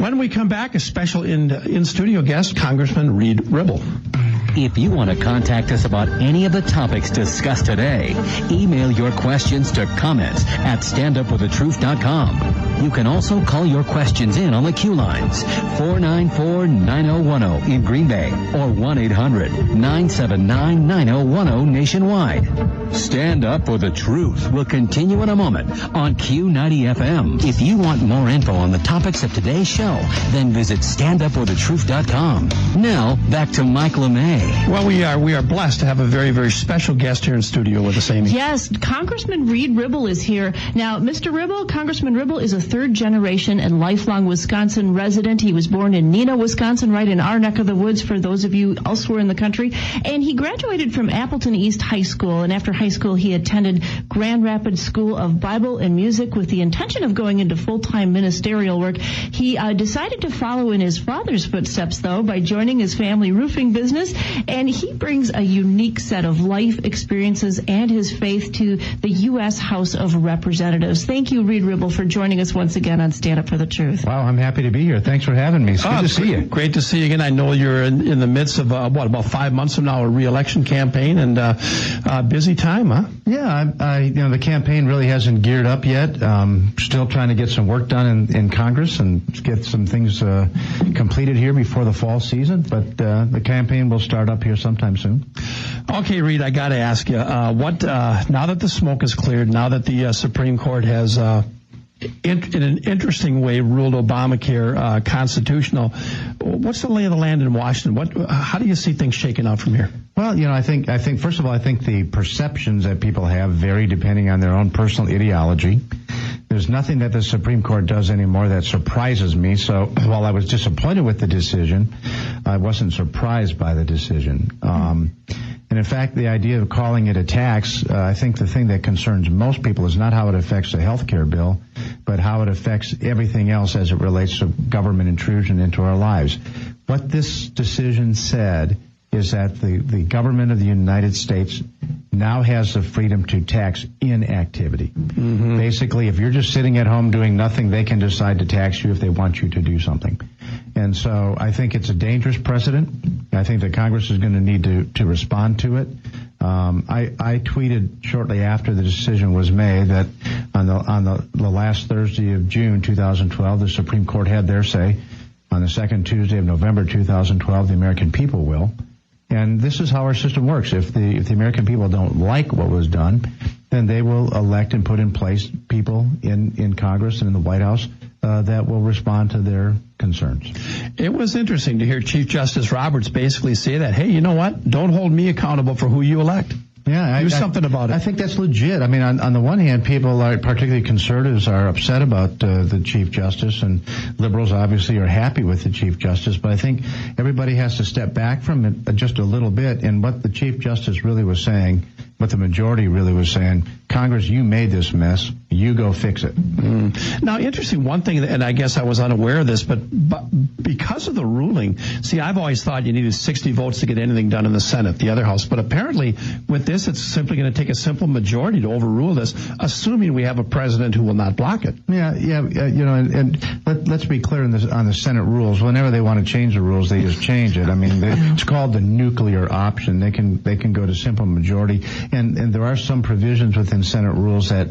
When we come back, a special in-studio guest, Congressman Reid Ribble. If you want to contact us about any of the topics discussed today, email your questions to comments@standupforthetruth.com. You can also call your questions in on the Q lines, 494-9010 in Green Bay or 1-800-979-9010 nationwide. Stand Up for the Truth will continue in a moment on Q90 FM. If you want more info on the topics of today's show, then visit standupforthetruth.com. Now, back to Mike LeMay. Well, we are blessed to have a very, very special guest here in studio with us, Amy. Yes, Congressman Reid Ribble is here. Now, Mr. Ribble, Congressman Ribble is a third-generation and lifelong Wisconsin resident. He was born in Neenah, Wisconsin, right in our neck of the woods for those of you elsewhere in the country. And he graduated from Appleton East High School. And after high school, he attended Grand Rapids School of Bible and Music with the intention of going into full-time ministerial work. He decided to follow in his father's footsteps, though, by joining his family roofing business. And he brings a unique set of life experiences and his faith to the U.S. House of Representatives. Thank you, Reid Ribble, for joining us once again on Stand Up for the Truth. Wow, I'm happy to be here. Thanks for having me. It's good to see you. Great to see you again. I know you're in the midst of, about 5 months from now, a re-election campaign, and busy time, huh? Yeah, the campaign really hasn't geared up yet. Still trying to get some work done in Congress and get some things completed here before the fall season, but the campaign will start up here sometime soon. Okay, Reid, I got to ask you, now that the smoke is cleared, now that the Supreme Court has in an interesting way ruled Obamacare constitutional, what's the lay of the land in Washington? How do you see things shaking out from here? Well, I think first of all, I think the perceptions that people have vary depending on their own personal ideology. There's nothing that the Supreme Court does anymore that surprises me. So while I was disappointed with the decision, I wasn't surprised by the decision. And in fact, the idea of calling it a tax, I think the thing that concerns most people is not how it affects the health care bill, but how it affects everything else as it relates to government intrusion into our lives. What this decision said is that the government of the United States now has the freedom to tax inactivity. Mm-hmm. Basically, if you're just sitting at home doing nothing, they can decide to tax you if they want you to do something. And so I think it's a dangerous precedent. I think that Congress is going to need to respond to it. I tweeted shortly after the decision was made that on the last Thursday of June 2012, the Supreme Court had their say. On the second Tuesday of November 2012, the American people will. And this is how our system works. If the American people don't like what was done, then they will elect and put in place people in Congress and in the White House that will respond to their concerns. It was interesting to hear Chief Justice Roberts basically say that, hey, you know what? Don't hold me accountable for who you elect. Yeah, do something about it. I think that's legit. I mean, on the one hand, people, particularly conservatives, are upset about the Chief Justice, and liberals obviously are happy with the Chief Justice. But I think everybody has to step back from it just a little bit. And what the Chief Justice really was saying, what the majority really was saying, Congress, you made this mess. You go fix it. Now, interesting, one thing, and I guess I was unaware of this, but because of the ruling, see, I've always thought you needed 60 votes to get anything done in the Senate, the other house. But apparently, with this, it's simply going to take a simple majority to overrule this, assuming we have a president who will not block it. And let's be clear on the Senate rules. Whenever they want to change the rules, they just change it. I mean, it's called the nuclear option. They can go to simple majority, and there are some provisions within Senate rules that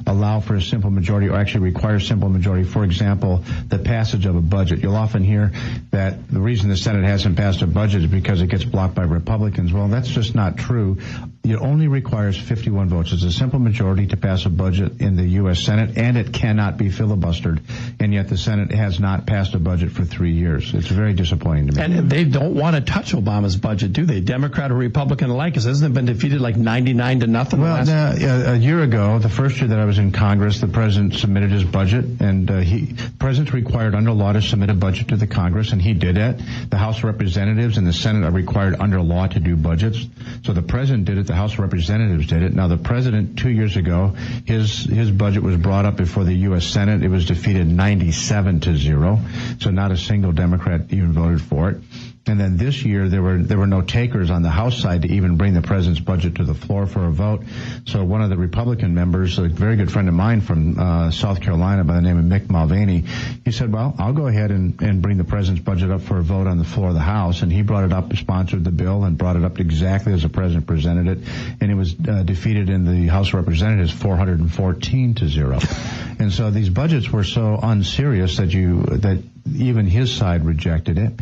allow for a simple majority, or actually require simple majority. For example, the passage of a budget. You'll often hear that the reason the Senate hasn't passed a budget is because it gets blocked by Republicans. Well, that's just not true. It only requires 51 votes. It's a simple majority to pass a budget in the U.S. Senate, and it cannot be filibustered. And yet the Senate has not passed a budget for 3 years. It's very disappointing to me. And they don't want to touch Obama's budget, do they? Democrat or Republican alike? Because hasn't it been defeated like 99-0? Well, a year ago, the first year that I was in Congress, the president submitted his budget, and the president's required under law to submit a budget to the Congress, and he did it. The House of Representatives and the Senate are required under law to do budgets. So the president did it. The House of Representatives did it. Now, the president, 2 years ago, his budget was brought up before the U.S. Senate. It was defeated 97-0. So not a single Democrat even voted for it. And then this year, there were no takers on the House side to even bring the president's budget to the floor for a vote. So one of the Republican members, a very good friend of mine from South Carolina by the name of Mick Mulvaney, he said, well, I'll go ahead and bring the president's budget up for a vote on the floor of the House. And he brought it up, sponsored the bill, and brought it up exactly as the president presented it. And it was defeated in the House of Representatives 414-0. And so these budgets were so unserious that even his side rejected it.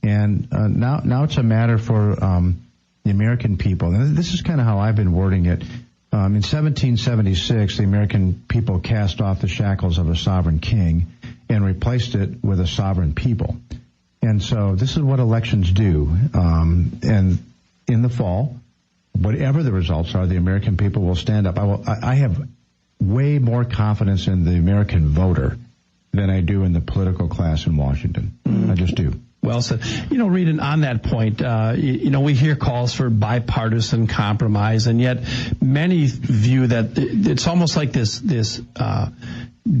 And now it's a matter for the American people. And this is kind of how I've been wording it. In 1776, the American people cast off the shackles of a sovereign king and replaced it with a sovereign people. And so this is what elections do. And in the fall, whatever the results are, the American people will stand up. I have way more confidence in the American voter than I do in the political class in Washington. I just do. Well said. Reid, and on that point, we hear calls for bipartisan compromise, and yet many view that it's almost like this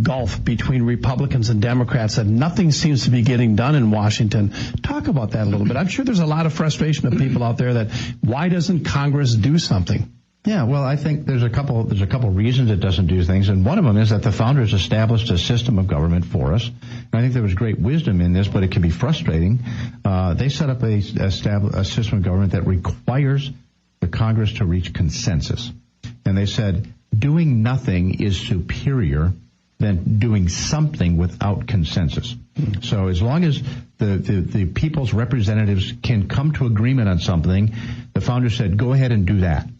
gulf between Republicans and Democrats, that nothing seems to be getting done in Washington. Talk about that a little bit. I'm sure there's a lot of frustration of people out there that why doesn't Congress do something? Yeah, well, I think there's a couple reasons it doesn't do things, and one of them is that the founders established a system of government for us. And I think there was great wisdom in this, but it can be frustrating. They set up a system of government that requires the Congress to reach consensus. And they said doing nothing is superior than doing something without consensus. So as long as the people's representatives can come to agreement on something, the founders said go ahead and do that.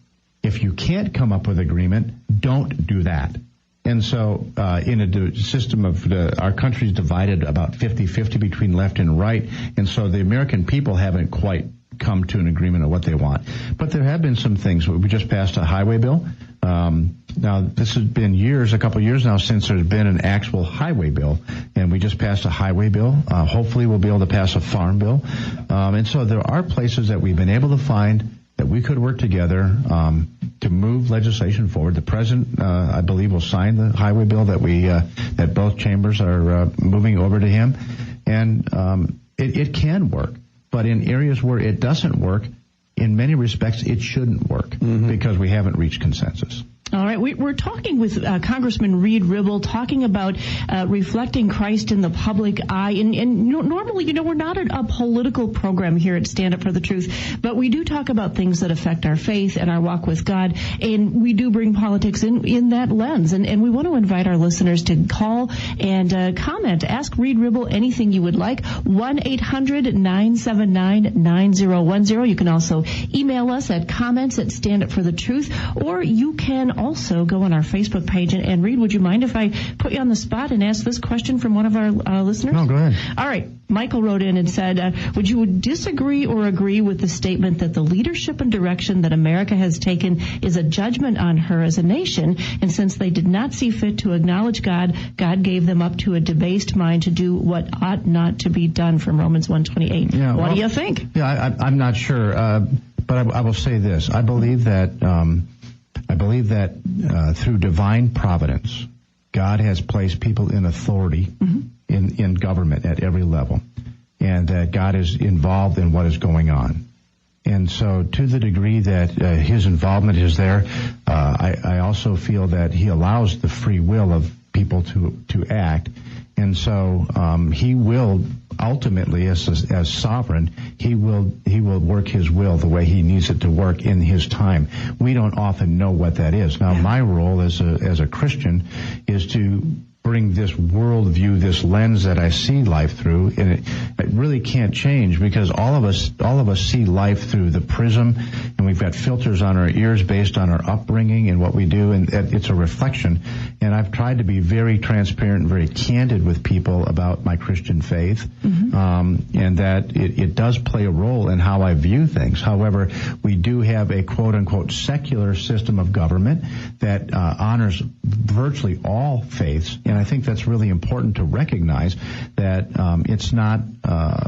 If you can't come up with agreement, don't do that. And so in a system of our country is divided about 50-50 between left and right, and so the American people haven't quite come to an agreement on what they want. But there have been some things. We just passed a highway bill. Now, this has been a couple of years now since there's been an actual highway bill, and we just passed a highway bill. Hopefully we'll be able to pass a farm bill. And so there are places that we've been able to find that we could work together to move legislation forward. The president, I believe, will sign the highway bill that both chambers are moving over to him, and it can work. But in areas where it doesn't work, in many respects, it shouldn't work because we haven't reached consensus. All right, we're talking with Congressman Reid Ribble, talking about reflecting Christ in the public eye. And normally, we're not a political program here at Stand Up for the Truth, but we do talk about things that affect our faith and our walk with God, and we do bring politics in that lens. And we want to invite our listeners to call and comment. Ask Reid Ribble anything you would like. 1-800-979-9010. You can also email us at comments@standupforthetruth, or you can also go on our Facebook page. And Reid, would you mind if I put you on the spot and ask this question from one of our listeners? No, go ahead. All right. Michael wrote in and said, would you disagree or agree with the statement that the leadership and direction that America has taken is a judgment on her as a nation, and since they did not see fit to acknowledge God, God gave them up to a debased mind to do what ought not to be done, from Romans 1:28. Yeah, what do you think? Yeah, I'm not sure, but I will say this. I believe that through divine providence, God has placed people in authority in government at every level, and that God is involved in what is going on. And so to the degree that his involvement is there, I also feel that he allows the free will of people to act. And so he will ultimately, as sovereign, he will work his will the way he needs it to work in his time. We don't often know what that is. Now, my role as a Christian is to bring this worldview, this lens that I see life through, and it really can't change because all of us see life through the prism, and we've got filters on our ears based on our upbringing and what we do, and it's a reflection. And I've tried to be very transparent and very candid with people about my Christian faith, and that it does play a role in how I view things. However, we do have a quote-unquote secular system of government that honors virtually all faiths, and I think that's really important to recognize that it's not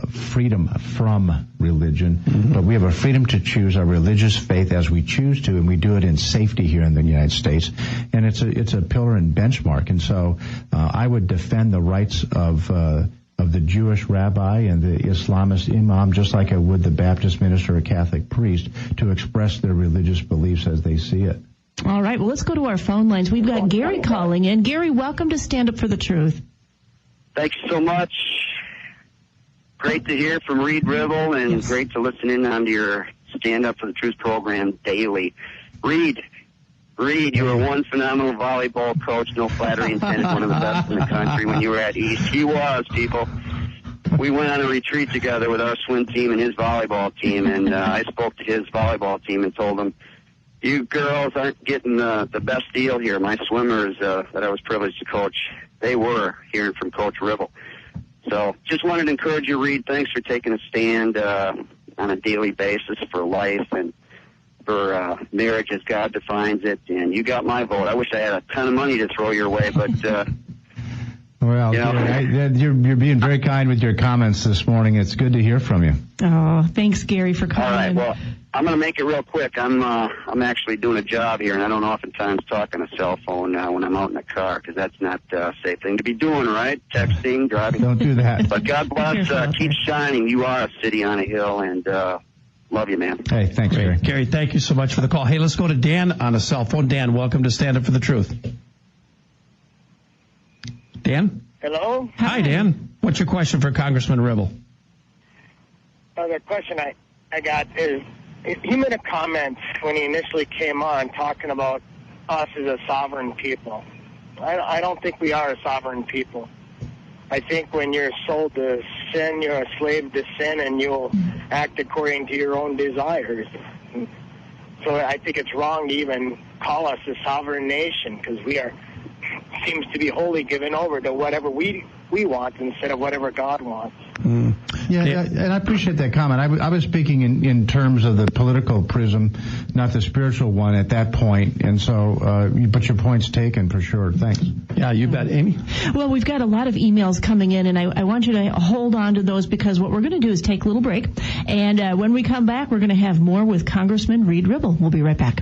freedom from religion, but we have a freedom to choose our religious faith as we choose to, and we do it in safety here in the United States. And it's a pillar and benchmark. And so I would defend the rights of of the Jewish rabbi and the Islamist imam, just like I would the Baptist minister or Catholic priest, to express their religious beliefs as they see it. All right, well, let's go to our phone lines. We've got Gary calling in. Gary, welcome to Stand Up for the Truth. Thanks so much. Great to hear from Reid Ribble, and great to listen in on your Stand Up for the Truth program daily. Reid, you were one phenomenal volleyball coach, no flattery intended, one of the best in the country when you were at East. He was, people. We went on a retreat together with our swim team and his volleyball team, and I spoke to his volleyball team and told them, you girls aren't getting the best deal here. My swimmers that I was privileged to coach, they were hearing from Coach Ribble. So just wanted to encourage you, Reid. Thanks for taking a stand on a daily basis for life and for marriage as God defines it. And you got my vote. I wish I had a ton of money to throw your way, but... Well, you know, you're being very kind with your comments this morning. It's good to hear from you. Oh, thanks, Gary, for calling. All right, well, I'm going to make it real quick. I'm actually doing a job here, and I don't oftentimes talk on a cell phone when I'm out in the car, because that's not a safe thing to be doing, right? Texting, driving. Don't do that. But God bless. Keep shining. You are a city on a hill, and love you, man. Hey, thanks, Gary. Gary, thank you so much for the call. Hey, let's go to Dan on a cell phone. Dan, welcome to Stand Up for the Truth. Dan? Hello? Hi, Dan. What's your question for Congressman Ribble? The question I got is, he made a comment when he initially came on talking about us as a sovereign people. I don't think we are a sovereign people. I think when you're sold to sin, you're a slave to sin, and you'll act according to your own desires. So I think it's wrong to even call us a sovereign nation, because we seems to be wholly given over to whatever we want instead of whatever God wants. Yeah, and I appreciate that comment. I was speaking in terms of the political prism, not the spiritual one at that point. And so, but your point's taken for sure. Thanks. Yeah, you bet. Amy? Well, we've got a lot of emails coming in, and I want you to hold on to those, because what we're going to do is take a little break. And when we come back, we're going to have more with Congressman Reid Ribble. We'll be right back.